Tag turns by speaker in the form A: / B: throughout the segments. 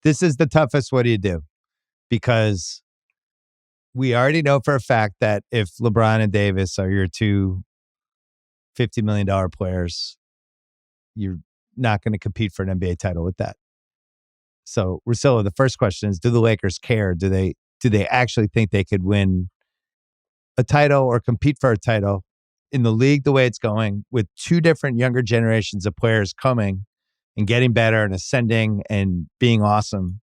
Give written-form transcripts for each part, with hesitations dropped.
A: This is the toughest. What do you do? Because we already know for a fact that if LeBron and Davis are your two $50 million players, you're not going to compete for an NBA title with that. So, Russillo, the first question is, do the Lakers care? Do they actually think they could win a title or compete for a title in the league the way it's going, with two different younger generations of players coming and getting better and ascending and being awesome?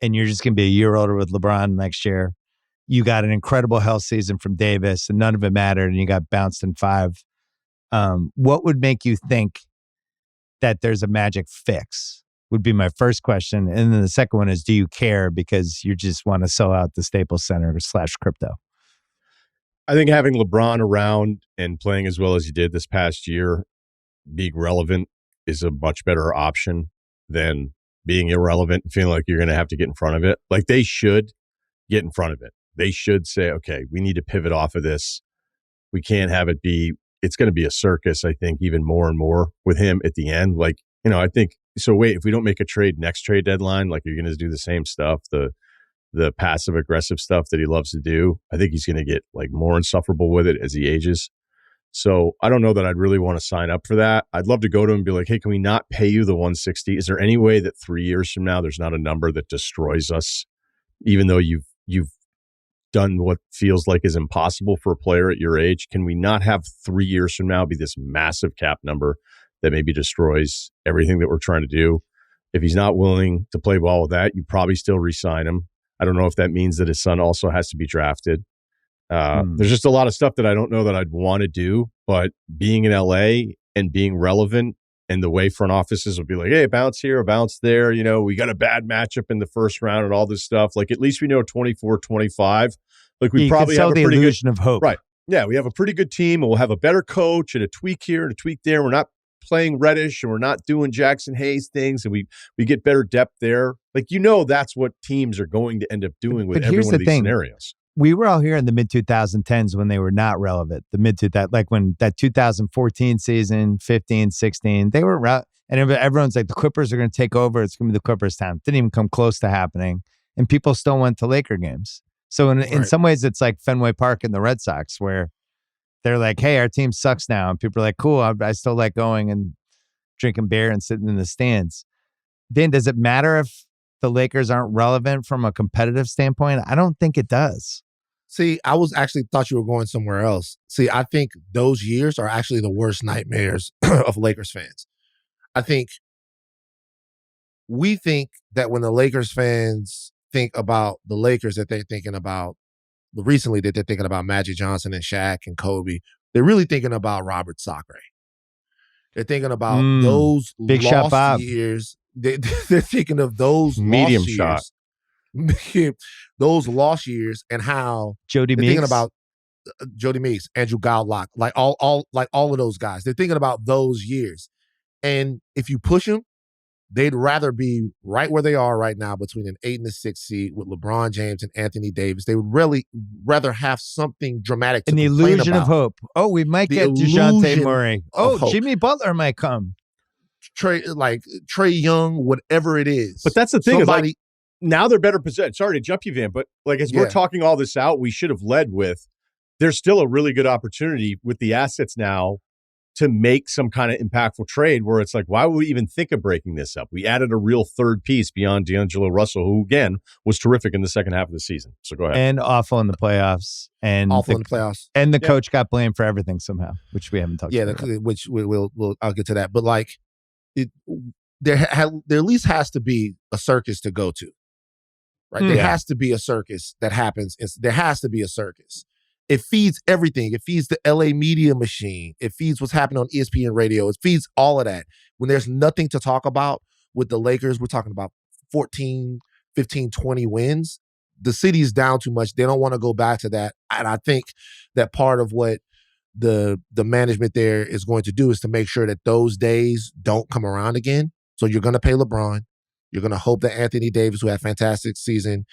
A: And you're just going to be a year older with LeBron next year. You got an incredible health season from Davis, and none of it mattered, and you got bounced in 5. What would make you think that there's a magic fix? Would be my first question. And then the second one is, do you care because you just want to sell out the Staples Center / crypto?
B: I think having LeBron around and playing as well as he did this past year, being relevant, is a much better option than being irrelevant and feeling like you're going to have to get in front of it. Like, they should get in front of it. They should say, okay, we need to pivot off of this. We can't have it be, it's going to be a circus, I think, even more and more with him at the end. Like, I think, so wait, if we don't make a trade next trade deadline, like, you're going to do the same stuff, the passive aggressive stuff that he loves to do. I think he's going to get like more insufferable with it as he ages. So I don't know that I'd really want to sign up for that. I'd love to go to him and be like, hey, can we not pay you the 160? Is there any way that 3 years from now, there's not a number that destroys us, even though you've done what feels like is impossible for a player at your age? Can we not have 3 years from now be this massive cap number that maybe destroys everything that we're trying to do? If he's not willing to play ball with that, you probably still re-sign him. I don't know if that means that his son also has to be drafted. There's just a lot of stuff that I don't know that I'd want to do, but being in LA and being relevant, and the way front offices will be like, hey, bounce here, bounce there. We got a bad matchup in the first round and all this stuff. Like, at least we know 24-25. Like, we probably have a pretty
A: illusion of hope.
B: Right. Yeah. We have a pretty good team, and we'll have a better coach and a tweak here and a tweak there. We're not playing Reddish, and we're not doing Jackson Hayes things, and we get better depth there. Like, that's what teams are going to end up doing with every one of these scenarios.
A: We were all here in the mid-2010s when they were not relevant. Like when that 2014 season, 15, 16, they were and everyone's like, the Clippers are going to take over. It's going to be the Clippers' time. Didn't even come close to happening, and people still went to Laker games. So in some ways, it's like Fenway Park and the Red Sox, where they're like, hey, our team sucks now, and people are like, cool, I still like going and drinking beer and sitting in the stands. Then does it matter if the Lakers aren't relevant from a competitive standpoint? I don't think it does.
C: See, I was actually thought you were going somewhere else. See, I think those years are actually the worst nightmares of Lakers fans. I think we think that when the Lakers fans think about the Lakers, that they're thinking about recently, that they're thinking about Magic Johnson and Shaq and Kobe. They're really thinking about Robert Sacre. They're thinking about those
A: big shot Bob
C: years. They're thinking of those
B: medium
C: lost
B: shot.
C: Years. Those lost years, and how
A: Jody
C: they're
A: Meeks.
C: thinking about Jody Meeks, Andrew Gowlock, like all of those guys. They're thinking about those years. And if you push them, they'd rather be right where they are right now, between an 8 and a 6 seed with LeBron James and Anthony Davis. They would really rather have something dramatic to
A: and the
C: complain
A: illusion
C: about.
A: of hope. Oh, we might
C: The
A: get DeJounte
C: illusion
A: Murray.
C: of
A: Oh,
C: hope.
A: Jimmy Butler might come.
C: Trey Young, whatever it is.
B: But that's the thing.
C: Somebody,
B: Is like, now they're better positioned. Sorry to jump you, Van, but like, as we're talking all this out, we should have led with, there's still a really good opportunity with the assets now to make some kind of impactful trade where it's like, why would we even think of breaking this up? We added a real third piece beyond D'Angelo Russell, who, again, was terrific in the second half of the season. So go ahead.
A: And awful in the playoffs. And
C: awful in the playoffs.
A: And the coach got blamed for everything somehow, which we haven't talked about.
C: Yeah, which I'll get to that. But like, there at least has to be a circus to go to. Right? There has to be a circus that happens. There has to be a circus. It feeds everything. It feeds the LA media machine. It feeds what's happening on ESPN radio. It feeds all of that. When there's nothing to talk about with the Lakers, we're talking about 14, 15, 20 wins. The city's down too much. They don't want to go back to that. And I think that part of what the management there is going to do is to make sure that those days don't come around again. So you're going to pay LeBron. You're going to hope that Anthony Davis, who had a fantastic season,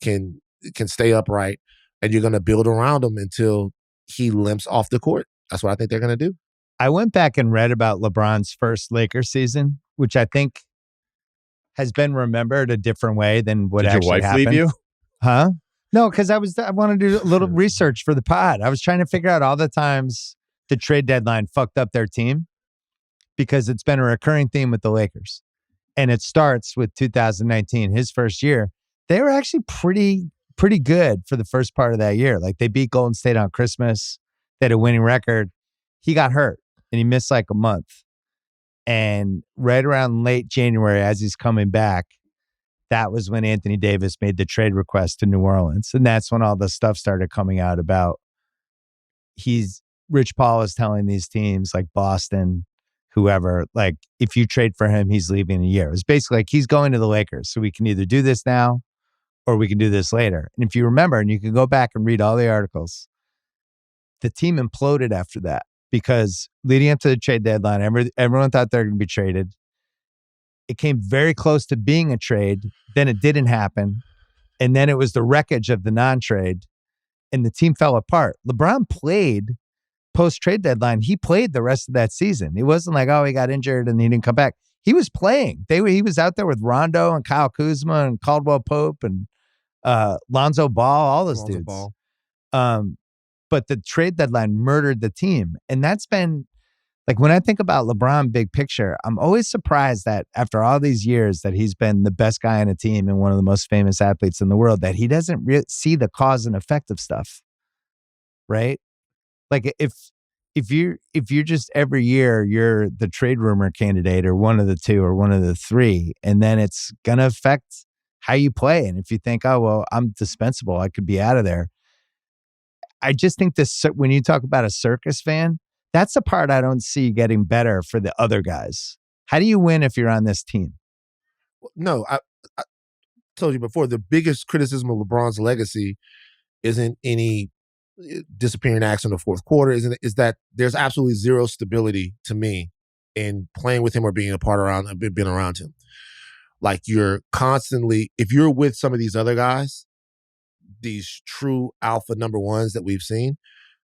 C: can stay upright. And you're going to build around him until he limps off the court. That's what I think they're going to do.
A: I went back and read about LeBron's first Lakers season, which I think has been remembered a different way than what
B: Did your
A: actually
B: wife
A: happened.
B: leave you?
A: Huh? No, because I wanted to do a little research for the pod. I was trying to figure out all the times the trade deadline fucked up their team, because it's been a recurring theme with the Lakers. And it starts with 2019, his first year. They were actually pretty good for the first part of that year. Like, they beat Golden State on Christmas. They had a winning record. He got hurt and he missed like a month. And right around late January, as he's coming back, that was when Anthony Davis made the trade request to New Orleans. And that's when all the stuff started coming out about Rich Paul is telling these teams like Boston, whoever, like, if you trade for him, he's leaving in a year. It's basically like, he's going to the Lakers. So we can either do this now or we can do this later. And if you remember, and you can go back and read all the articles, the team imploded after that, because leading up to the trade deadline, everyone thought they were going to be traded. It came very close to being a trade. Then it didn't happen. And then it was the wreckage of the non-trade. And the team fell apart. LeBron played post-trade deadline. He played the rest of that season. It wasn't like, oh, he got injured and he didn't come back. He was playing. He was out there with Rondo and Kyle Kuzma and Caldwell Pope and Lonzo Ball, all those dudes.
C: Ball.
A: But the trade deadline murdered the team. And that's been, like, when I think about LeBron big picture, I'm always surprised that after all these years that he's been the best guy on a team and one of the most famous athletes in the world, that he doesn't see the cause and effect of stuff, right? Like, if you're just every year you're the trade rumor candidate or one of the two or one of the three, and then it's gonna affect how you play. And if you think, oh well, I'm dispensable, I could be out of there. I just think this, when you talk about a circus fan, that's the part I don't see getting better for the other guys. How do you win if you're on this team?
C: No, I told you before, the biggest criticism of LeBron's legacy isn't any disappearing acts in the fourth quarter, is that there's absolutely zero stability to me in playing with him or being being around him. Like, you're constantly, if you're with some of these other guys, these true alpha number ones that we've seen,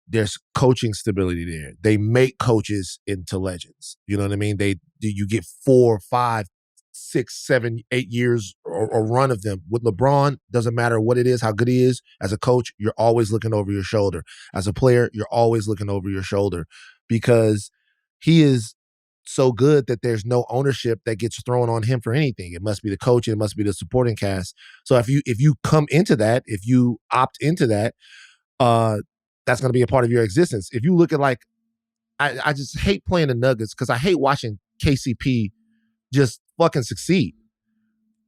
C: there's coaching stability there. They make coaches into legends. You know what I mean? You get 4, 5, 6, 7, 8 years or run of them. With LeBron, doesn't matter what it is, how good he is. As a coach, you're always looking over your shoulder. As a player, you're always looking over your shoulder, because he is so good that there's no ownership that gets thrown on him for anything. It must be the coach, and it must be the supporting cast. So if you come into that, if you opt into that, that's going to be a part of your existence. If you look at, like, I just hate playing the Nuggets because I hate watching KCP just fucking succeed.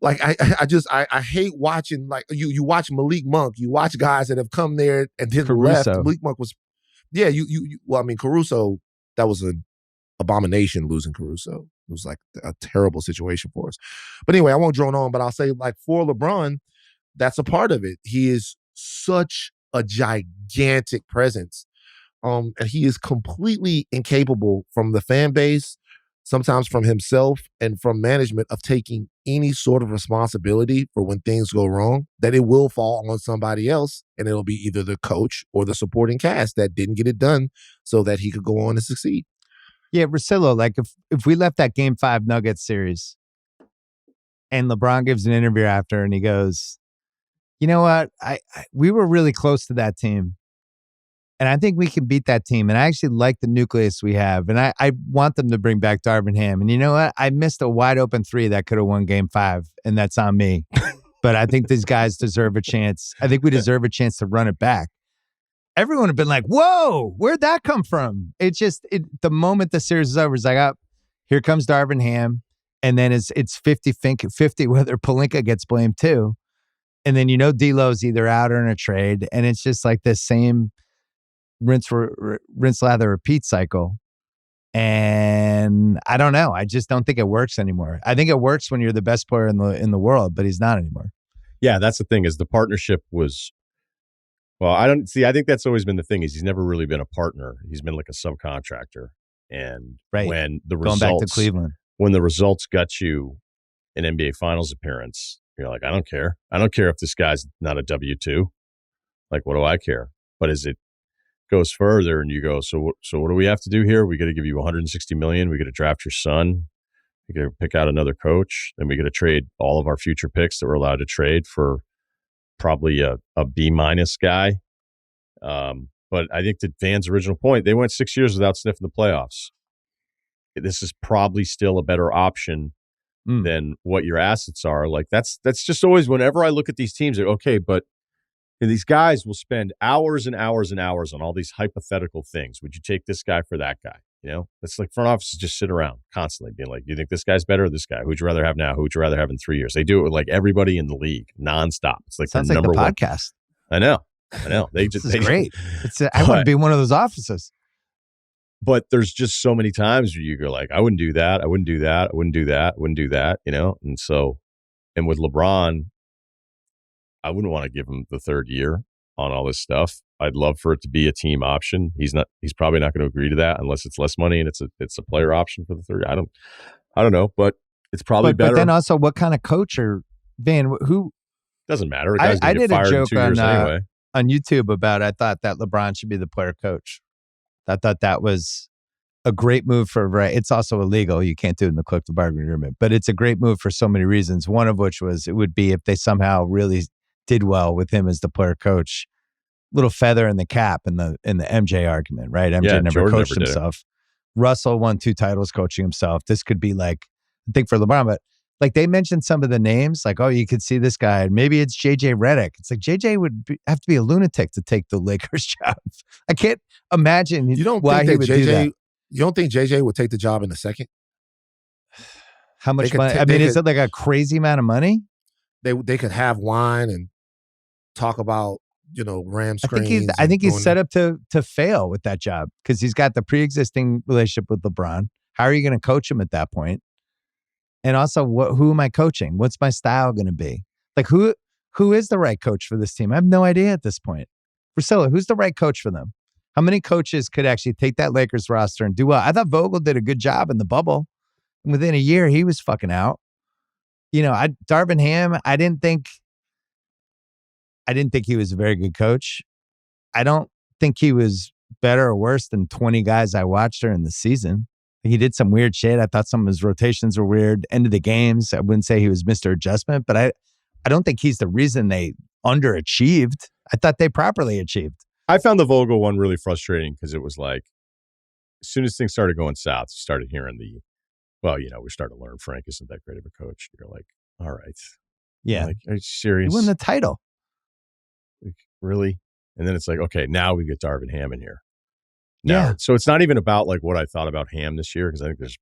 C: Like, I hate watching, like, you watch Malik Monk, you watch guys that have come there and then left. Malik Monk was, yeah, well, I mean, Caruso, that was an abomination losing Caruso. It was like a terrible situation for us. But anyway, I won't drone on, but I'll say, like, for LeBron, that's a part of it. He is such a gigantic presence. And he is completely incapable from the fan base, sometimes from himself and from management, of taking any sort of responsibility for when things go wrong, that it will fall on somebody else, and it'll be either the coach or the supporting cast that didn't get it done so that he could go on and succeed.
A: Yeah, Russillo, like, if we left that Game 5 Nuggets series and LeBron gives an interview after and he goes, you know what, we were really close to that team, and I think we can beat that team, and I actually like the nucleus we have, and I want them to bring back Darvin Ham, and you know what, I missed a wide open 3 that could have won Game 5, and that's on me. But I think these guys deserve a chance. I think we deserve a chance to run it back. Everyone would have been like, whoa, where'd that come from? It's just, the moment the series is over, it's like, oh, here comes Darvin Ham. And then it's 50-50 whether Pelinka gets blamed too. And then, D'Lo's either out or in a trade. And it's just like this same rinse, lather, repeat cycle. And I don't know. I just don't think it works anymore. I think it works when you're the best player in the world, but he's not anymore.
B: Yeah, that's the thing, is the partnership was, well, I think that's always been the thing, is he's never really been a partner. He's been like a subcontractor. And
A: right.
B: When the
A: results, going back to Cleveland,
B: when the results got you an NBA Finals appearance, you're like, I don't care. I don't care if this guy's not a W-2. Like, what do I care? But as it goes further and you go, so what do we have to do here? We got to give you $160 million. We got to draft your son. We got to pick out another coach. Then we got to trade all of our future picks that we're allowed to trade for probably a B- guy. But I think to Van's original point, they went 6 years without sniffing the playoffs. This is probably still a better option than what your assets are. Like that's just always, whenever I look at these teams, okay, but these guys will spend hours and hours and hours on all these hypothetical things. Would you take this guy for that guy? It's like front offices just sit around constantly being like, do you think this guy's better or this guy? Who'd you rather have now? Who'd you rather have in 3 years? They do it with like everybody in the league nonstop. It's like
A: sounds
B: the
A: like
B: number
A: the
B: one
A: podcast.
B: I know.
A: This is great. I want to be in one of those offices.
B: But there's just so many times where you go like, I wouldn't do that. I wouldn't do that. I wouldn't do that. I wouldn't do that. And so, and with LeBron, I wouldn't want to give him the third year on all this stuff. I'd love for it to be a team option. He's probably not going to agree to that unless it's less money and it's a player option for the third. I don't know, but it's probably better.
A: But then also, what kind of coach or Van? Who
B: doesn't matter. I
A: did
B: a
A: joke
B: anyway.
A: On YouTube about I thought that LeBron should be the player coach. I thought that was a great move it's also illegal. You can't do it in the collective bargaining agreement, but it's a great move for so many reasons. One of which was it would be if they somehow really did well with him as the player coach, little feather in the cap in the MJ argument, right? MJ never coached himself. Russell won 2 titles coaching himself. This could be like, I think for LeBron, but like they mentioned some of the names, like, oh, you could see this guy. Maybe it's JJ Redick. It's like JJ would have to be a lunatic to take the Lakers job. I can't imagine why he would do that.
C: You don't think JJ would take the job in a second?
A: How much money? Is it like a crazy amount of money?
C: They could have wine and talk about, Ram screens.
A: I think he's set up to fail with that job because he's got the pre-existing relationship with LeBron. How are you going to coach him at that point? And also, who am I coaching? What's my style going to be? Like, who is the right coach for this team? I have no idea at this point. Russillo, who's the right coach for them? How many coaches could actually take that Lakers roster and do well? I thought Vogel did a good job in the bubble. And within a year, he was fucking out. Darvin Ham, I didn't think he was a very good coach. I don't think he was better or worse than 20 guys I watched during the season. He did some weird shit. I thought some of his rotations were weird. End of the games, I wouldn't say he was Mr. Adjustment, but I don't think he's the reason they underachieved. I thought they properly achieved.
B: I found the Vogel one really frustrating because it was like, as soon as things started going south, you started hearing we're starting to learn Frank isn't that great of a coach. You're like, all right.
A: Yeah.
B: Like, are you serious?
A: He won the title.
B: Like, really? And then it's like, okay, now we get Darvin Ham in here. Yeah. So it's not even about like what I thought about Ham this year, because I think there's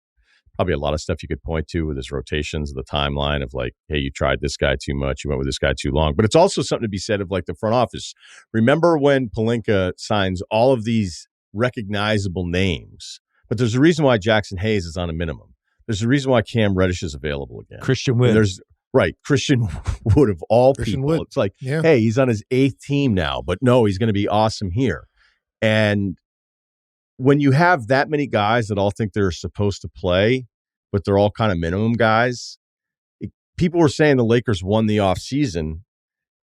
B: probably a lot of stuff you could point to with his rotations, the timeline of like, hey, you tried this guy too much, you went with this guy too long. But it's also something to be said of like the front office. Remember when Pelinka signs all of these recognizable names, but there's a reason why Jackson Hayes is on a minimum. There's a reason why Cam Reddish is available again.
A: Christian Wood.
B: Christian Wood of all
C: Christian
B: people.
C: Wood.
B: It's like, hey, he's on his 8th team now, but no, he's going to be awesome here. And when you have that many guys that all think they're supposed to play, but they're all kind of minimum guys, people were saying the Lakers won the offseason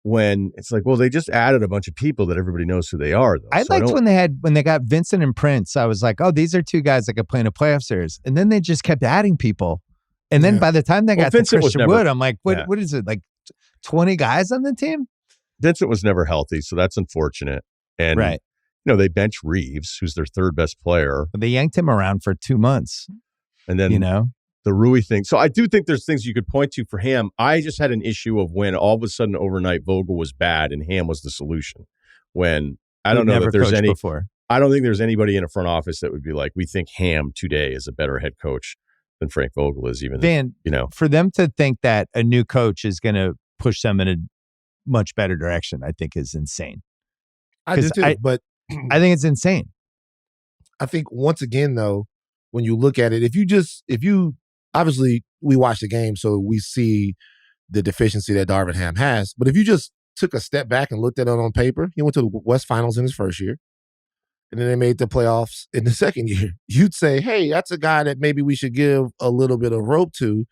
B: when it's like, well, they just added a bunch of people that everybody knows who they are. Though.
A: I liked when they got Vincent and Prince. I was like, oh, these are 2 guys that could play in a playoff series. And then they just kept adding people. And then by the time they got to Christian Wood, I'm like, what is it? Like 20 guys on the team?
B: Vincent was never healthy, so that's unfortunate. And they bench Reeves, who's their 3rd best player.
A: But they yanked him around for 2 months.
B: And then the Rui thing. So I do think there's things you could point to for Ham. I just had an issue of when all of a sudden overnight Vogel was bad and Ham was the solution. When I don't know that there's any
A: before.
B: I don't think there's anybody in a front office that would be like, we think Ham today is a better head coach than Frank Vogel is. Even
A: Van, for them to think that a new coach is going to push them in a much better direction, I think is insane.
C: I do too, but
A: I think it's insane.
C: I think once again, though, when you look at it, if you obviously we watch the game, so we see the deficiency that Darvin Ham has. But if you just took a step back and looked at it on paper, he went to the West Finals in his first year, and then they made the playoffs in the second year. You'd say, hey, that's a guy that maybe we should give a little bit of rope to,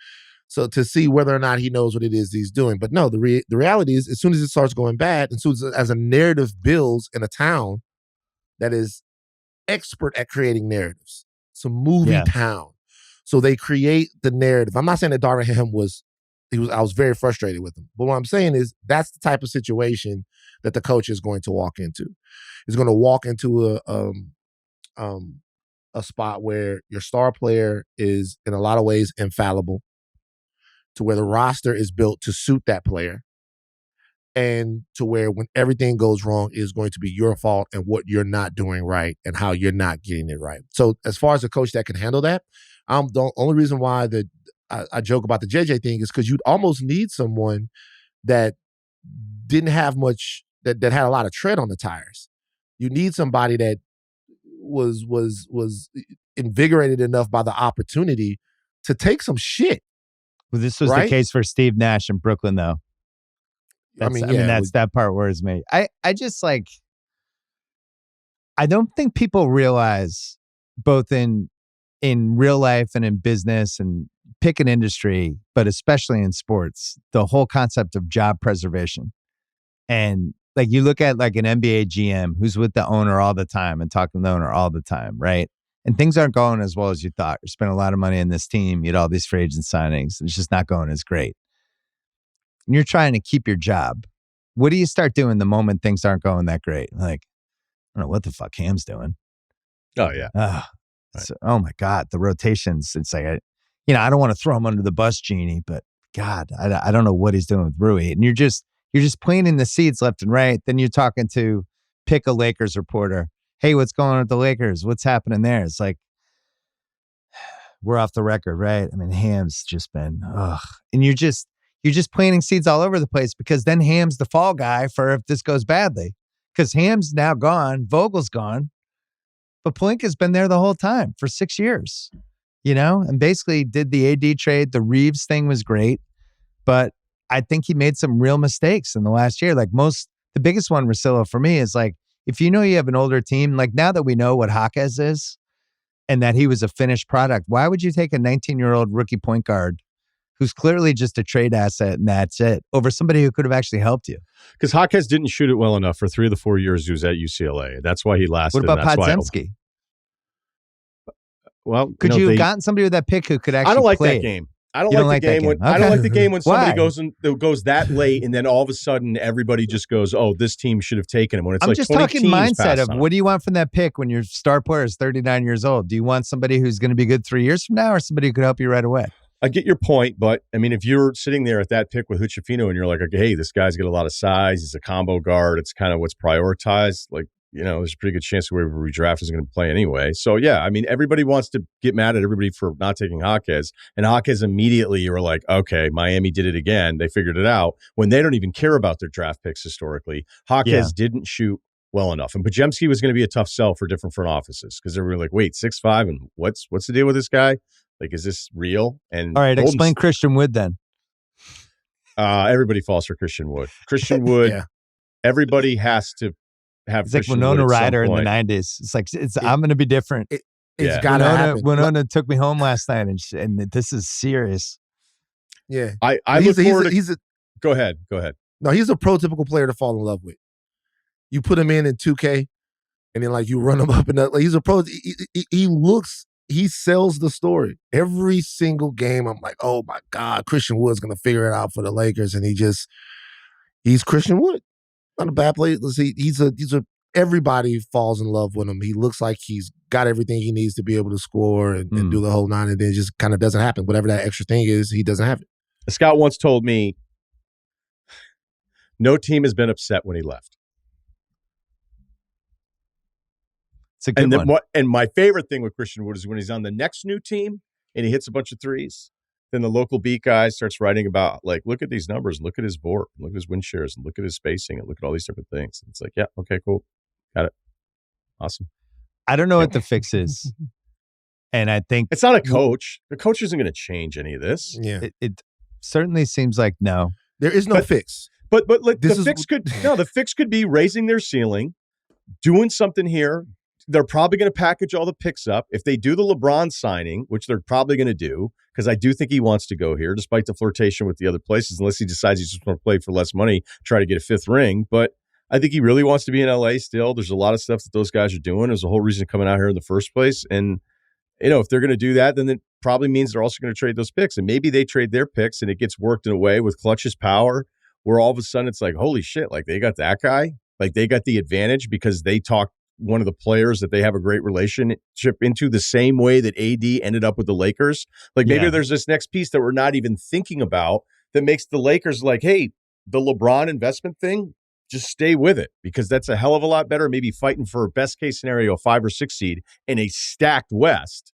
C: so to see whether or not he knows what it is he's doing. But no, the reality is, as soon as it starts going bad, as soon as a narrative builds in a town that is expert at creating narratives, it's a movie town. So they create the narrative. I'm not saying that Darvin Ham I was very frustrated with him. But what I'm saying is that's the type of situation that the coach is going to walk into. He's going to walk into a spot where your star player is in a lot of ways infallible, to where the roster is built to suit that player, and to where when everything goes wrong is going to be your fault and what you're not doing right and how you're not getting it right. So as far as a coach that can handle that, the only reason why I joke about the JJ thing is because you'd almost need someone that didn't have much, that had a lot of tread on the tires. You need somebody that was invigorated enough by the opportunity to take some shit.
A: Well, this was the case for Steve Nash in Brooklyn, though. That's that part worries me. I just like, I don't think people realize, both in real life and in business and pick an industry, but especially in sports, the whole concept of job preservation. And like, you look at like an NBA GM who's with the owner all the time and talking to the owner all the time, right? And things aren't going as well as you thought. You spent a lot of money on this team. You had all these free agent signings. It's just not going as great. And you're trying to keep your job. What do you start doing the moment things aren't going that great? Like, I don't know what the fuck Ham's doing.
B: Oh, yeah.
A: Right. So, oh, my God. The rotations. It's like, I don't want to throw him under the bus, Genie, but God, I don't know what he's doing with Rui. And you're just planting the seeds left and right. Then you're talking to pick a Lakers reporter. Hey, what's going on with the Lakers? What's happening there? It's like, we're off the record, right? I mean, Ham's just been, and you're just planting seeds all over the place, because then Ham's the fall guy for if this goes badly, because Ham's now gone, Vogel's gone, but Pelinka's been there the whole time for 6 years, and basically did the AD trade. The Reeves thing was great, but I think he made some real mistakes in the last year. Like the biggest one, Russillo, for me is like, if you have an older team, like now that we know what Jaquez is and that he was a finished product, why would you take a 19-year-old rookie point guard who's clearly just a trade asset and that's it, over somebody who could have actually helped you?
B: Because Jaquez didn't shoot it well enough for 3 of the 4 years he was at UCLA. That's why he lasted.
A: What about Podziemski?
B: Well,
A: could you have gotten somebody with that pick who could actually
B: I don't like
A: play
B: that game. I don't like the game when I don't like the game when somebody goes that late and then all of a sudden everybody just goes, "Oh, this team should have taken him." When it's
A: I'm
B: like
A: just
B: 20
A: talking
B: teams
A: mindset of
B: on.
A: What do you want from that pick when your star player is 39 years old? Do you want somebody who's going to be good 3 years from now, or somebody who could help you right away?
B: I get your point, but I mean, if you're sitting there at that pick with Huchefino and you're like, okay, hey, this guy's got a lot of size, he's a combo guard, it's kind of what's prioritized. Like, there's a pretty good chance whoever redraft is going to play anyway. So yeah, I mean, everybody wants to get mad at everybody for not taking Jaquez, and Jaquez immediately you were like, okay, Miami did it again. They figured it out when they don't even care about their draft picks historically. Jaquez didn't shoot well enough, and Podziemski was going to be a tough sell for different front offices because they were like, wait, 6'5", and what's the deal with this guy? Like, is this real? And
A: all right, explain Christian Wood then.
B: Everybody falls for Christian Wood. Christian Wood. Yeah. Everybody has to have. It's
A: Christian like Winona Ryder in the 90s. It's like I'm going to be different.
C: It's got to happen.
A: Winona took me home last night, and this is serious.
C: Yeah,
B: I look forward to. Go ahead.
C: No, he's a prototypical player to fall in love with. You put him in 2K, and then like you run him up, and like, he's a pro. He sells the story every single game. I'm like, oh my God, Christian Wood's gonna figure it out for the Lakers, and he's Christian Wood. Not a bad player. Everybody falls in love with him. He looks like he's got everything he needs to be able to score and do the whole nine, and then it just kind of doesn't happen. Whatever that extra thing is, he doesn't have it.
B: A scout once told me, no team has been upset when he left.
A: It's a good one.
B: And my favorite thing with Christian Wood is when he's on the next new team and he hits a bunch of threes, then the local beat guy starts writing about, like, look at these numbers, look at his board, look at his win shares, and look at his spacing, and look at all these different things. And it's like, yeah, okay, cool. Got it. Awesome.
A: I don't know what the fix is. And I think
B: it's not a coach. The coach isn't going to change any of this.
C: Yeah.
A: It certainly seems like no.
C: There is no fix.
B: But like the fix could be raising their ceiling, doing something here. They're probably going to package all the picks up. If they do the LeBron signing, which they're probably going to do, because I do think he wants to go here, despite the flirtation with the other places, unless he decides he just wants to play for less money, try to get a 5th ring. But I think he really wants to be in LA still. There's a lot of stuff that those guys are doing. There's a whole reason coming out here in the first place. And, if they're going to do that, then probably means they're also going to trade those picks. And maybe they trade their picks and it gets worked in a way with Clutch's power where all of a sudden it's like, holy shit, like they got that guy. Like they got the advantage because they talked one of the players that they have a great relationship into the same way that AD ended up with the Lakers. Like maybe there's this next piece that we're not even thinking about that makes the Lakers like, hey, the LeBron investment thing, just stay with it because that's a hell of a lot better. Maybe fighting for best case scenario, 5 or 6 seed in a stacked West.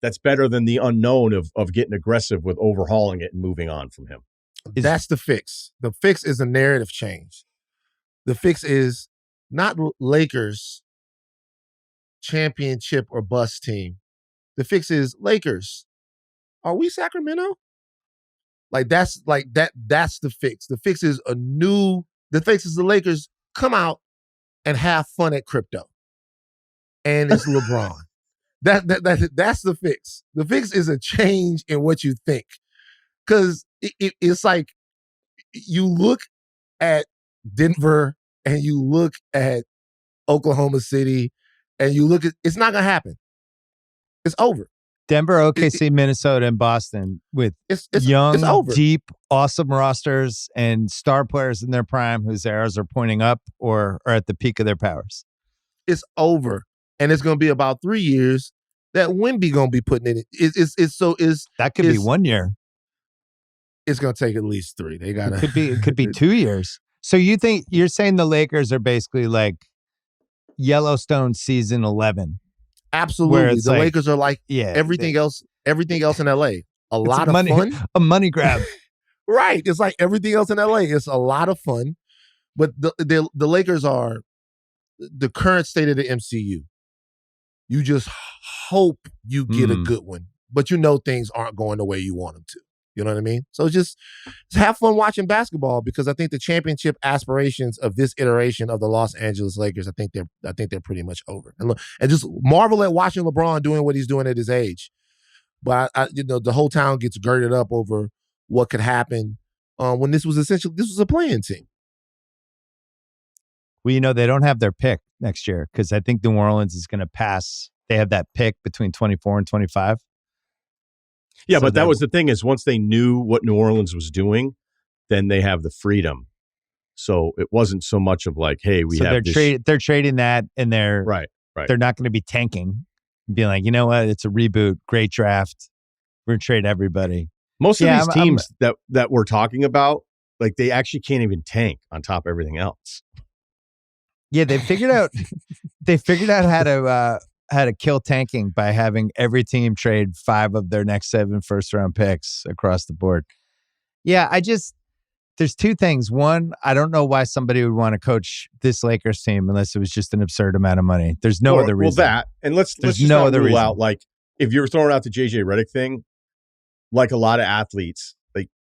B: That's better than the unknown of getting aggressive with overhauling it and moving on from him.
C: That's the fix. The fix is a narrative change. The fix is not Lakers championship or bust team. The fix is Lakers. Are we Sacramento? That's the fix. The fix is the fix is the Lakers come out and have fun at crypto. And it's LeBron. That's the fix. The fix is a change in what you think. Because it's like you look at Denver and you look at Oklahoma City and you look at, it's not going to happen. It's over.
A: Denver, OKC, Minnesota, and Boston with young, deep, awesome rosters and star players in their prime whose arrows are pointing up or are at the peak of their powers.
C: It's over. And it's going to be about 3 years that Wemby going to be putting in it.
A: That could be 1 year.
C: It's going to take at least 3. They got
A: It could be 2 years. So you're saying the Lakers are basically like Yellowstone season 11.
C: Absolutely. The Lakers are like everything else in LA. A lot of fun.
A: A money grab.
C: Right. It's like everything else in LA. It's a lot of fun. But the Lakers are the current state of the MCU. You just hope you get a good one. But you know things aren't going the way you want them to. You know what I mean? So just have fun watching basketball because I think the championship aspirations of this iteration of the Los Angeles Lakers, I think they're pretty much over. And just marvel at watching LeBron doing what he's doing at his age. But the whole town gets girded up over what could happen when this was a playing team.
A: Well, they don't have their pick next year because I think New Orleans is going to pass. They have that pick between 24 and 25.
B: Yeah, so but that was the thing is once they knew what New Orleans was doing, then they have the freedom. So it wasn't so much of like, hey,
A: they're trading that and they're not going to be tanking and being like, you know what, it's a reboot, great draft. We're going to trade everybody.
B: Most of these teams that we're talking about, like they actually can't even tank on top of everything else.
A: Yeah, they figured out how to kill tanking by having every team trade 5 of their next 7 first-round picks across the board. Yeah, there's 2 things. One, I don't know why somebody would want to coach this Lakers team unless it was just an absurd amount of money. There's no other reason.
B: Well, and let's just not rule out, like, if you're throwing out the JJ Redick thing, like a lot of athletes, like,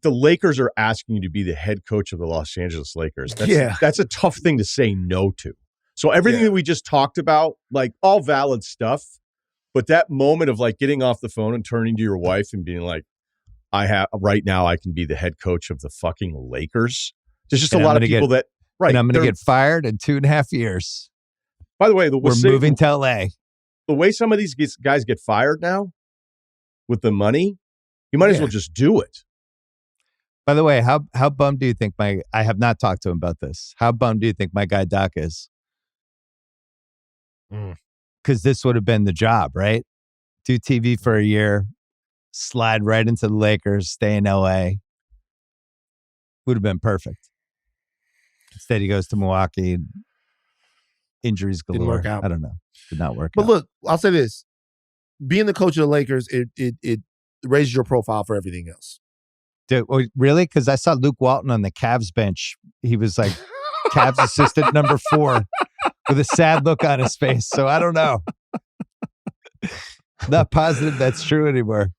B: the Lakers are asking you to be the head coach of the Los Angeles Lakers. That's a tough thing to say no to. So everything that we just talked about, like all valid stuff, but that moment of like getting off the phone and turning to your wife and being like, right now I can be the head coach of the fucking Lakers. There's just a lot of people and
A: I'm going to get fired in 2.5 years.
B: By the way,
A: we're moving to LA.
B: The way some of these guys get fired now with the money, you might as well just do it.
A: By the way, how bummed do you think I have not talked to him about this. How bummed do you think my guy Doc is? Because this would have been the job, right? Do TV for a year, slide right into the Lakers, stay in LA. Would have been perfect. Instead, he goes to Milwaukee. Injuries galore.
C: Didn't work out.
A: I don't know. Did not work
C: out.
A: But
C: look, I'll say this. Being the coach of the Lakers, it raises your profile for everything else.
A: Dude, really? Because I saw Luke Walton on the Cavs bench. He was like Cavs assistant number 4 with a sad look on his face. So I don't know. Not positive that's true anymore.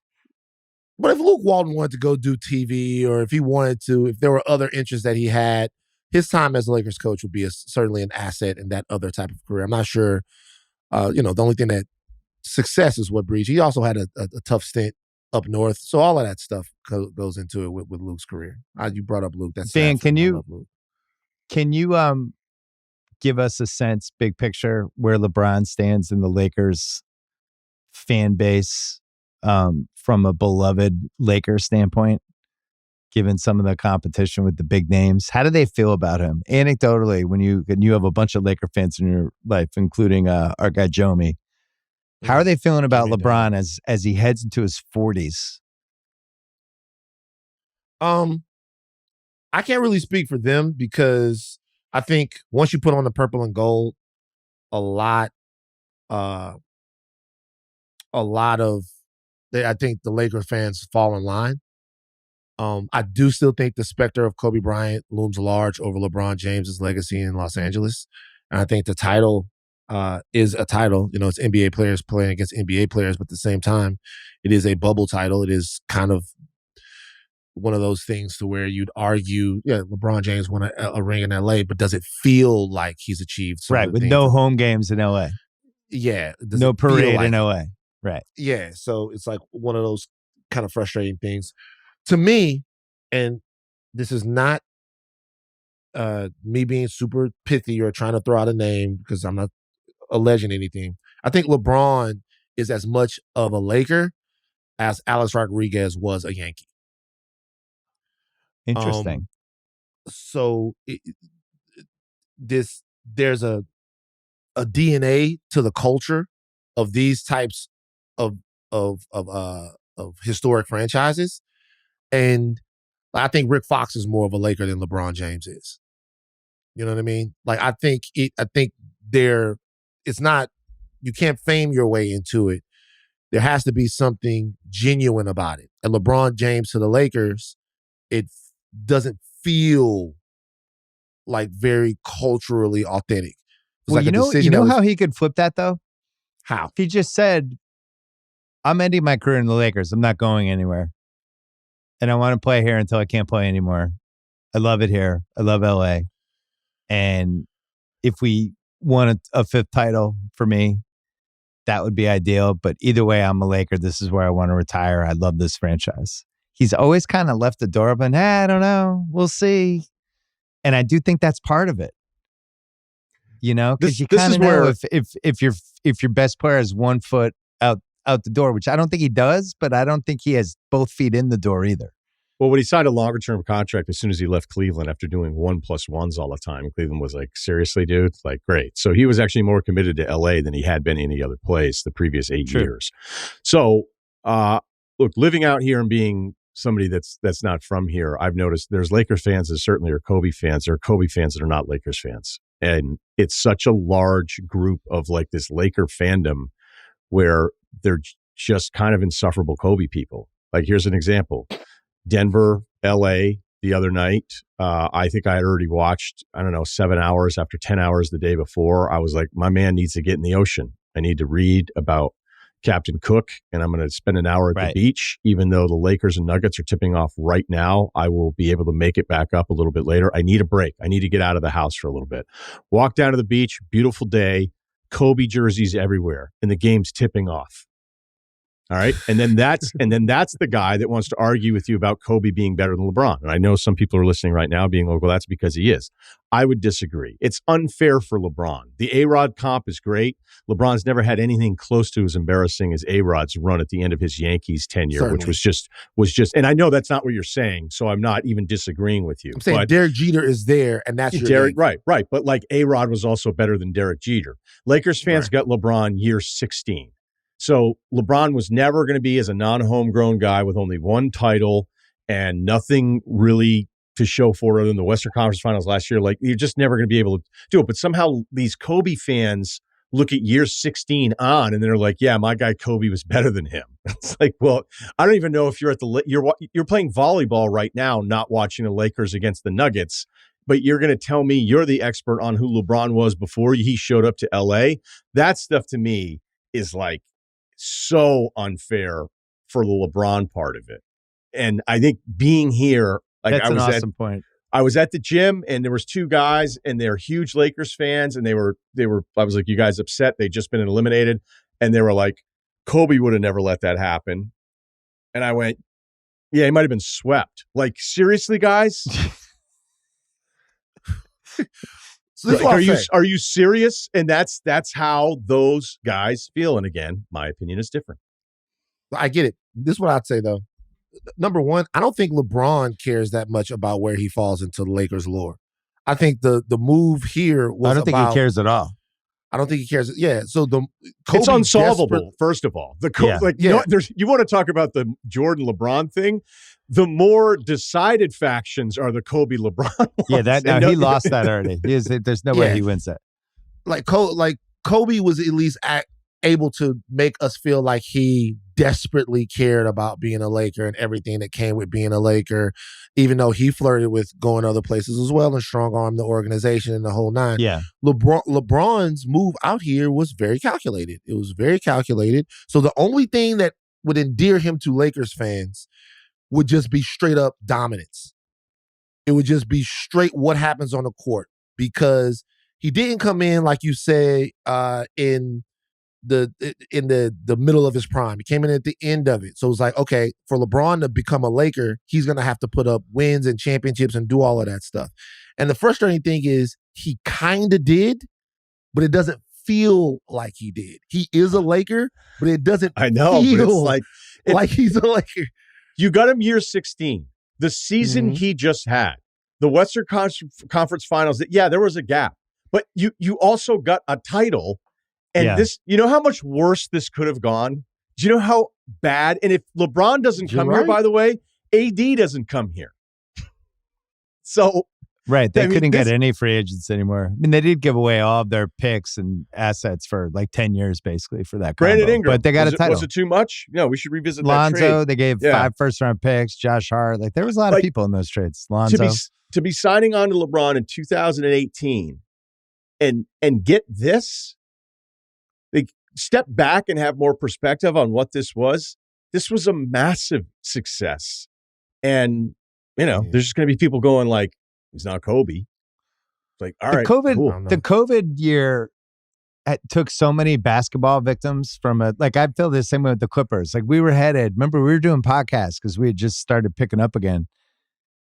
C: But if Luke Walton wanted to go do TV or if there were other interests that he had, his time as a Lakers coach would be certainly an asset in that other type of career. I'm not sure. The only thing that success is what breeds. He also had a tough stint up north. So all of that stuff goes into it with Luke's career. You brought up Luke. That's
A: Dan, can you give us a sense, big picture, where LeBron stands in the Lakers fan base from a beloved Lakers standpoint, given some of the competition with the big names? How do they feel about him? Anecdotally, when you have a bunch of Laker fans in your life, including our guy Jomi, how are they feeling about LeBron as he heads into his 40s?
C: I can't really speak for them because I think once you put on the purple and gold, a lot of I think the Lakers fans fall in line. I do still think the specter of Kobe Bryant looms large over LeBron James's legacy in Los Angeles. And I think the title is a title. You know, it's NBA players playing against NBA players, but at the same time, it is a bubble title. It is kind of one of those things to where you'd argue, yeah, LeBron James won a ring in LA, but does it feel like he's achieved some
A: right, with no home games in LA?
C: Yeah.
A: No parade in LA. Right.
C: Yeah. So it's like one of those kind of frustrating things. To me, and this is not me being super pithy or trying to throw out a name because I'm not alleging anything. I think LeBron is as much of a Laker as Alex Rodriguez was a Yankee.
A: Interesting.
C: So there's a DNA to the culture of these types of historic franchises, and I think Rick Fox is more of a Laker than LeBron James is. You know what I mean? Like I think it's not, you can't fame your way into it. There has to be something genuine about it. And LeBron James to the Lakers, it doesn't feel like very culturally authentic.
A: Well,
C: like
A: you know how he could flip that though?
C: How?
A: If he just said, I'm ending my career in the Lakers. I'm not going anywhere. And I want to play here until I can't play anymore. I love it here. I love LA. And if we won a fifth title for me, that would be ideal. But either way, I'm a Laker. This is where I want to retire. I love this franchise. He's always kind of left the door open. I don't know. We'll see. And I do think that's part of it. You know, because you kind of know if your best player has 1 foot out the door, which I don't think he does, but I don't think he has both feet in the door either.
B: Well, when he signed a longer term contract as soon as he left Cleveland after doing 1+1s all the time, Cleveland was like, seriously, dude? Like, great. So he was actually more committed to LA than he had been any other place the previous 8 years. So, look, living out here and being somebody that's not from here, I've noticed there's Lakers fans that certainly are Kobe fans. There are Kobe fans that are not Lakers fans. And it's such a large group of like this Laker fandom where they're just kind of insufferable Kobe people. Like, here's an example. Denver, LA, the other night. I think I had already watched, 7 hours after 10 hours the day before. I was like, my man needs to get in the ocean. I need to read about Captain Cook, and I'm going to spend an hour at the beach. Even though the Lakers and Nuggets are tipping off right now, I will be able to make it back up a little bit later. I need a break. I need to get out of the house for a little bit. Walk down to the beach, beautiful day, Kobe jerseys everywhere, and the game's tipping off. All right. And then that's the guy that wants to argue with you about Kobe being better than LeBron. And I know some people are listening right now being like, well, that's because he is. I would disagree. It's unfair for LeBron. The A-Rod comp is great. LeBron's never had anything close to as embarrassing as A-Rod's run at the end of his Yankees tenure,
C: Certainly.
B: which was just, and I know that's not what you're saying, so I'm not even disagreeing with you.
C: I'm saying Derek Jeter is there, and that's your
B: Derek, right. But like A-Rod was also better than Derek Jeter. Lakers fans got LeBron year 16. So LeBron was never going to be as a non-homegrown guy with only one title and nothing really to show for it other than the Western Conference Finals last year. Like, you're just never going to be able to do it. But somehow these Kobe fans look at year 16 on and they're like, yeah, my guy Kobe was better than him. It's like, well, I don't even know if you're at you're playing volleyball right now, not watching the Lakers against the Nuggets. But you're going to tell me you're the expert on who LeBron was before he showed up to LA. That stuff to me is like so unfair for the LeBron part of it. And I think being here, like,
A: that's an awesome point.
B: I was at the gym and there was 2 guys and they're huge Lakers fans. And they were, I was like, you guys upset? They'd just been eliminated. And they were like, Kobe would have never let that happen. And I went, yeah, he might've been swept. Like, seriously, guys?
C: So this is
B: Like,
C: what I'll say.
B: are you serious? And that's how those guys feel. And again, my opinion is different.
C: I get it. This is what I'd say though. Number one, I don't think LeBron cares that much about where he falls into the Lakers' lore. I think the move here was
A: I don't think he cares at all.
C: I don't think he cares. Yeah. So Kobe
B: it's unsolvable. First of all, you want to talk about the Jordan LeBron thing. The more decided factions are the Kobe LeBron ones.
A: Yeah, he lost that already. There's no way he wins that.
C: Like Kobe was at least able to make us feel like he desperately cared about being a Laker and everything that came with being a Laker, even though he flirted with going other places as well and strong-armed the organization and the whole nine.
A: Yeah.
C: LeBron's move out here was very calculated. It was very calculated. So the only thing that would endear him to Lakers fans would just be straight up dominance. It would just be straight what happens on the court, because he didn't come in, like you say, in the middle of his prime. He came in at the end of it. So it was like, okay, for LeBron to become a Laker, he's going to have to put up wins and championships and do all of that stuff. And the frustrating thing is he kind of did, but it doesn't feel like he did. He is a Laker, but it doesn't feel like he's a Laker.
B: You got him year 16. The season he just had, the Western Conference Finals, there was a gap. But you also got a title. And this, you know how much worse this could have gone? Do you know how bad? And if LeBron doesn't come here, by the way, AD doesn't come here. So,
A: right. They couldn't get any free agents anymore. I mean, they did give away all of their picks and assets for like 10 years, basically, for that.
B: Brandon Ingram.
A: But they got a title.
B: Was it too much? No, we should revisit
A: Lonzo,
B: that trade.
A: they gave 5 first-round picks. Josh Hart. Like, there was a lot of people in those trades. Lonzo.
B: To be signing on to LeBron in 2018 and get this, like, step back and have more perspective on what this was. This was a massive success. And, there's just going to be people going like, he's not Kobe. It's like, all right, cool.
A: The COVID year took so many basketball victims from I feel the same way with the Clippers. Like, we were headed, remember we were doing podcasts because we had just started picking up again.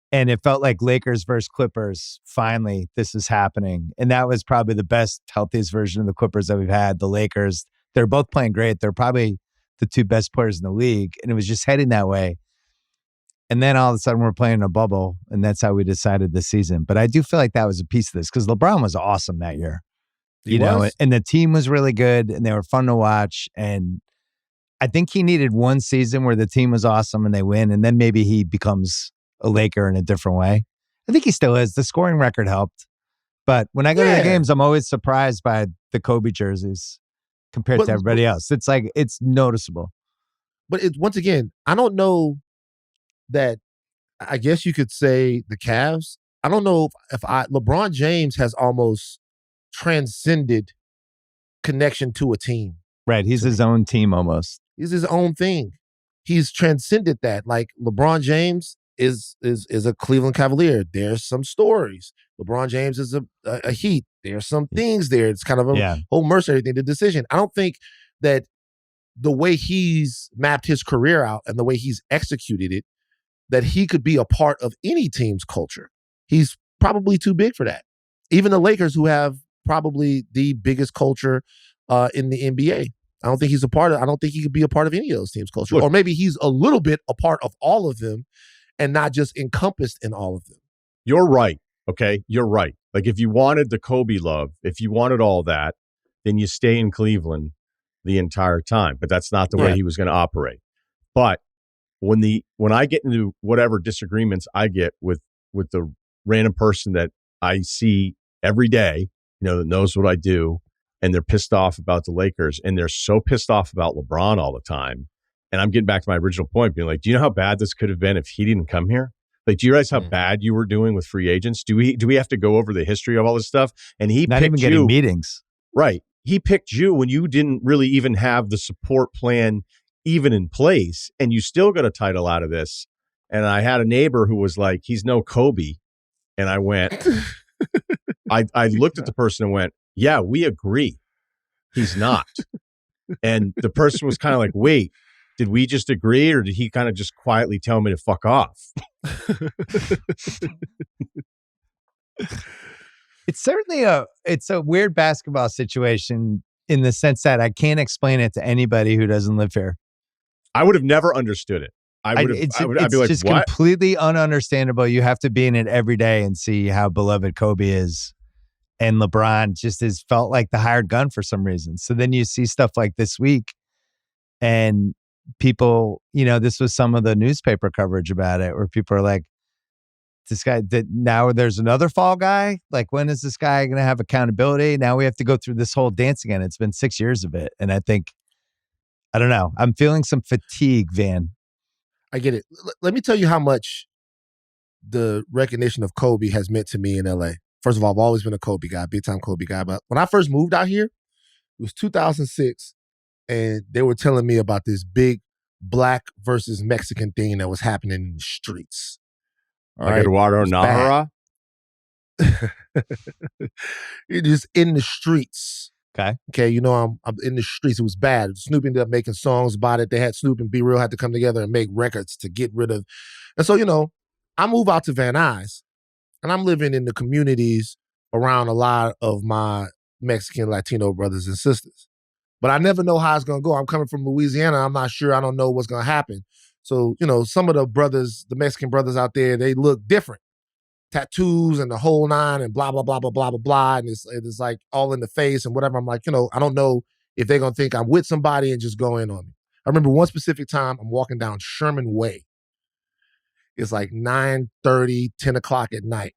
A: And it felt like Lakers versus Clippers. Finally, this is happening. And that was probably the best, healthiest version of the Clippers that we've had. The Lakers, they're both playing great. They're probably the 2 best players in the league. And it was just heading that way. And then all of a sudden we're playing a bubble. And that's how we decided this season. But I do feel like that was a piece of this because LeBron was awesome that year. You know, and the team was really good and they were fun to watch. And I think he needed one season where the team was awesome and they win. And then maybe he becomes a Laker in a different way. I think he still is. The scoring record helped. But when I go to the games, I'm always surprised by the Kobe jerseys compared to everybody else. It's like, it's noticeable.
C: But once again, I don't know that, I guess you could say the Cavs. I don't know if LeBron James has almost transcended connection to a team.
A: Right. He's his own team almost.
C: He's his own thing. He's transcended that. Like, LeBron James is a Cleveland Cavalier. There's some stories. LeBron James is a Heat. There's some things there. It's kind of a whole mercenary thing. The decision. I don't think that the way he's mapped his career out and the way he's executed it, that he could be a part of any team's culture. He's probably too big for that. Even the Lakers, who have probably the biggest culture in the NBA. I don't think he's a part of. I don't think he could be a part of any of those teams' culture. Or maybe he's a little bit a part of all of them and not just encompassed in all of them.
B: You're right. Okay, you're right. Like, if you wanted the Kobe love, if you wanted all that, then you stay in Cleveland the entire time. But that's not the way he was going to operate. But when I get into whatever disagreements I get with the random person that I see every day, that knows what I do, and they're pissed off about the Lakers, and they're so pissed off about LeBron all the time. And I'm getting back to my original point, being like, do you know how bad this could have been if he didn't come here? Like, do you realize how bad you were doing with free agents? Do we have to go over the history of all this stuff? And he
A: not even getting meetings.
B: Right. He picked you when you didn't really even have the support plan even in place, and you still got a title out of this. And I had a neighbor who was like, he's no Kobe. And I went, I looked at the person and went, yeah, we agree. He's not. And the person was kind of like, wait, did we just agree, or did he kind of just quietly tell me to fuck off?
A: It's certainly it's a weird basketball situation in the sense that I can't explain it to anybody who doesn't live here.
B: I would have never understood it. I'd be like,
A: just
B: what?
A: Completely ununderstandable. You have to be in it every day and see how beloved Kobe is. And LeBron just has felt like the hired gun for some reason. So then you see stuff like this week and people, this was some of the newspaper coverage about it where people are like, this guy, now there's another fall guy. Like, when is this guy going to have accountability? Now we have to go through this whole dance again. It's been 6 years of it. And I don't know. I'm feeling some fatigue, Van.
C: I get it. Let me tell you how much the recognition of Kobe has meant to me in LA. First of all, I've always been a Kobe guy, big time Kobe guy. But when I first moved out here, it was 2006, and they were telling me about this big black versus Mexican thing that was happening in the streets.
B: All like Eduardo Nahara?
C: You're just in the streets.
A: Okay,
C: I'm in the streets. It was bad. Snoop ended up making songs about it. They had Snoop and Be Real had to come together and make records to get rid of. And so, I move out to Van Nuys, and I'm living in the communities around a lot of my Mexican, Latino brothers and sisters. But I never know how it's going to go. I'm coming from Louisiana. I'm not sure. I don't know what's going to happen. So, some of the brothers, the Mexican brothers out there, they look different. Tattoos and the whole nine and blah, blah, blah, blah, blah, blah, blah. And it's like all in the face and whatever. I'm like, I don't know if they're going to think I'm with somebody and just go in on me. I remember one specific time I'm walking down Sherman Way. It's like 9:30, 10 o'clock at night.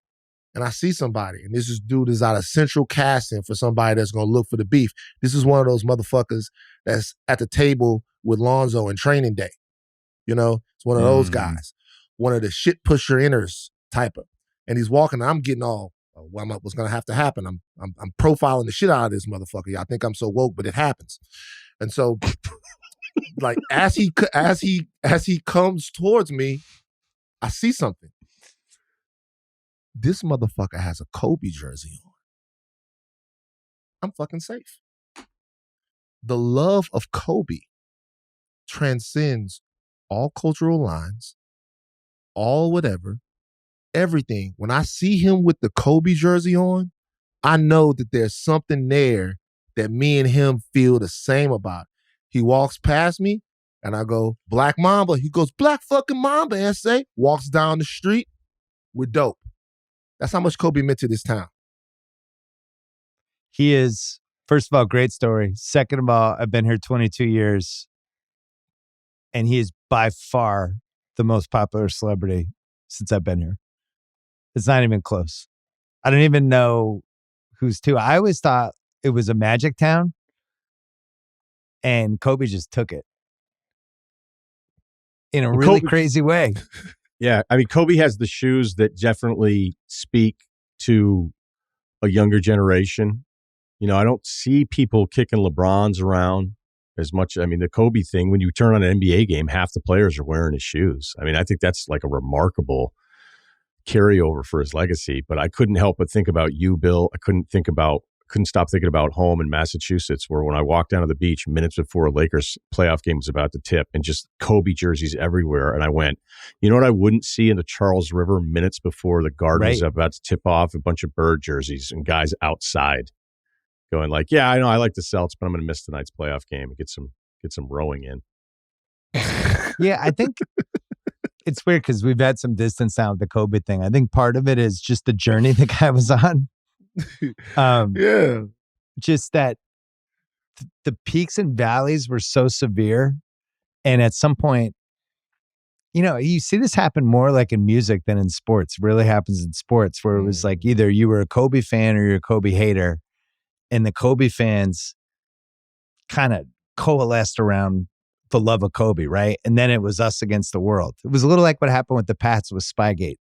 C: And I see somebody. And this dude is out of central casting for somebody that's going to look for the beef. This is one of those motherfuckers that's at the table with Lonzo in Training Day. It's one of those guys. One of the shit pusher inners type of. And he's walking, and I'm getting all, what's going to have to happen? I'm profiling the shit out of this motherfucker. Y'all think I'm so woke, but it happens. And so, like, as he comes towards me, I see something. This motherfucker has a Kobe jersey on. I'm fucking safe. The love of Kobe transcends all cultural lines, all whatever. Everything. When I see him with the Kobe jersey on, I know that there's something there that me and him feel the same about. He walks past me and I go, Black Mamba. He goes, Black fucking Mamba, S.A. Walks down the street. We're dope. That's how much Kobe meant to this town.
A: He is, first of all, great story. Second of all, I've been here 22 years and he is by far the most popular celebrity since I've been here. It's not even close. I don't even know who's two. I always thought it was a magic town, and Kobe just took it in a really crazy way.
B: Yeah, I mean, Kobe has the shoes that definitely speak to a younger generation. I don't see people kicking LeBrons around as much. I mean, the Kobe thing, when you turn on an NBA game, half the players are wearing his shoes. I mean, I think that's like a remarkable carryover for his legacy. But I couldn't help but think about you, Bill. I couldn't stop thinking about home in Massachusetts, where when I walked down to the beach minutes before a Lakers playoff game was about to tip, and just Kobe jerseys everywhere. And I went, you know what I wouldn't see in the Charles River minutes before the Garden was about to tip off? A bunch of bird jerseys and guys outside going like, yeah, I know I like the Celts, but I'm going to miss tonight's playoff game and get some rowing in.
A: Yeah, I think it's weird because we've had some distance now with the Kobe thing. I think part of it is just the journey the guy was on.
C: Yeah.
A: Just that the peaks and valleys were so severe. And at some point, you see this happen more like in music than in sports. It really happens in sports where it was like either you were a Kobe fan or you're a Kobe hater. And the Kobe fans kind of coalesced around the love of Kobe, right? And then it was us against the world. It was a little like what happened with the Pats with Spygate.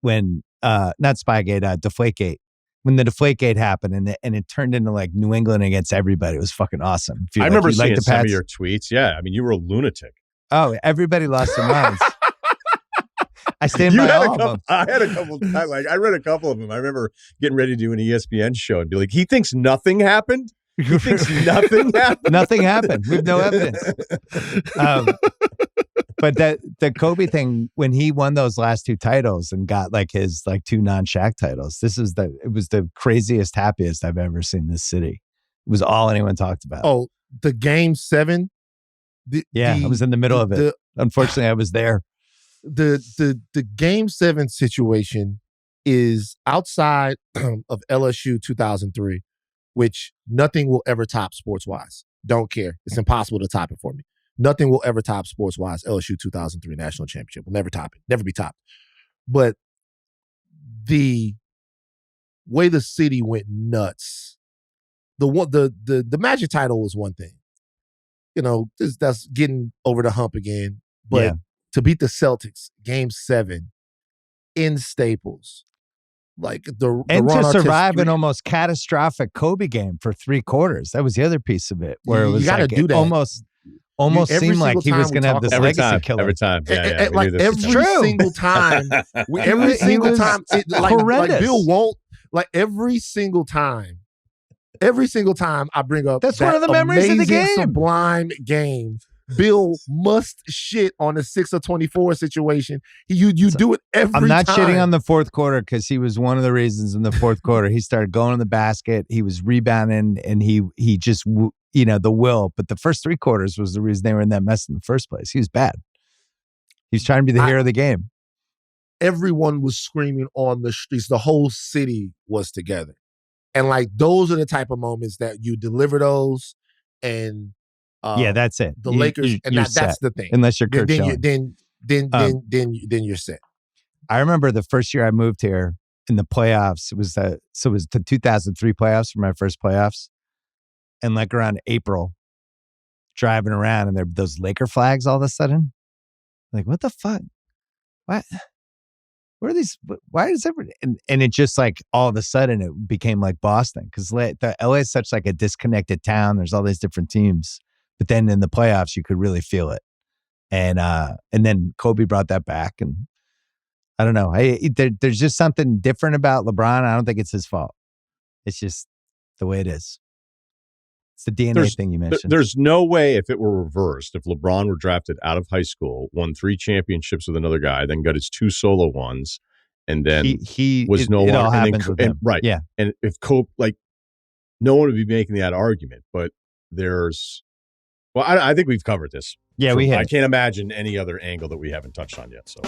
A: When, not Spygate, Deflategate. When the Deflategate happened and it turned into like New England against everybody. It was fucking awesome.
B: I remember seeing some of your tweets. Yeah, I mean, you were a lunatic.
A: Oh, everybody lost their minds. I stand by all of them.
B: I had a couple. I read a couple of them. I remember getting ready to do an ESPN show and be like, he thinks nothing happened? He thinks nothing happened?
A: Nothing happened. We have no evidence. But the Kobe thing, when he won those last 2 titles and got like his like 2 non-Shaq titles, it was the craziest, happiest I've ever seen this city. It was all anyone talked about.
C: Oh, the Game 7.
A: I was in the middle of it. Unfortunately, I was there.
C: The Game 7 situation is outside of LSU 2003, which nothing will ever top sports-wise. Don't care. It's impossible to top it for me. Nothing will ever top sports-wise LSU 2003 national championship. Will never top it. Never be topped. But the way the city went nuts, the Magic title was one thing. You know, that's getting over the hump again. But to beat the Celtics, Game 7 in Staples, like the
A: and
C: Ron
A: to
C: Artest
A: survive
C: streak,
A: an almost catastrophic Kobe game for 3 quarters. That was the other piece of it, where it was
C: gotta
A: like
C: do that.
A: almost
C: every
A: seemed like
C: single
A: he was
C: time we
A: going to have
C: talk
A: this
C: about
B: Every
A: legacy
B: time.
A: killer.
B: Every time. Yeah.
C: like every single time, every single time, like Bill won't, like every single time I bring up
A: that's
C: that
A: one of the memories of the game.
C: Sublime game. Bill must shit on the 6 of 24 situation. You do it every time.
A: I'm not shitting on the fourth quarter because he was one of the reasons in the fourth quarter he started going to the basket. He was rebounding and he just, the will. But the first 3 quarters was the reason they were in that mess in the first place. He was bad. He was trying to be the hero of the game.
C: Everyone was screaming on the streets. The whole city was together. And like those are the type of moments that you deliver those and
A: that's it.
C: The Lakers, and that's the thing.
A: Unless you're Kurt Schilling.
C: Then you're set.
A: I remember the first year I moved here in the playoffs. It was the 2003 playoffs for my first playoffs, and like around April, driving around and there were those Laker flags all of a sudden. Like, what the fuck? What? What are these? Why is everything? And it just like all of a sudden it became like Boston because the LA is such like a disconnected town. There's all these different teams. But then in the playoffs, you could really feel it. And then Kobe brought that back. And I don't know. There's just something different about LeBron. I don't think it's his fault. It's just the way it is. It's the DNA thing you mentioned.
B: There's no way if it were reversed, if LeBron were drafted out of high school, won 3 championships with another guy, then got his 2 solo ones, and then
A: he
B: was no
A: longer. It all
B: happens
A: with him.
B: Right.
A: Yeah.
B: And if Kobe, like, no one would be making that argument. But there's... Well, I think we've covered this.
A: Yeah, we have.
B: I can't imagine any other angle that we haven't touched on yet. So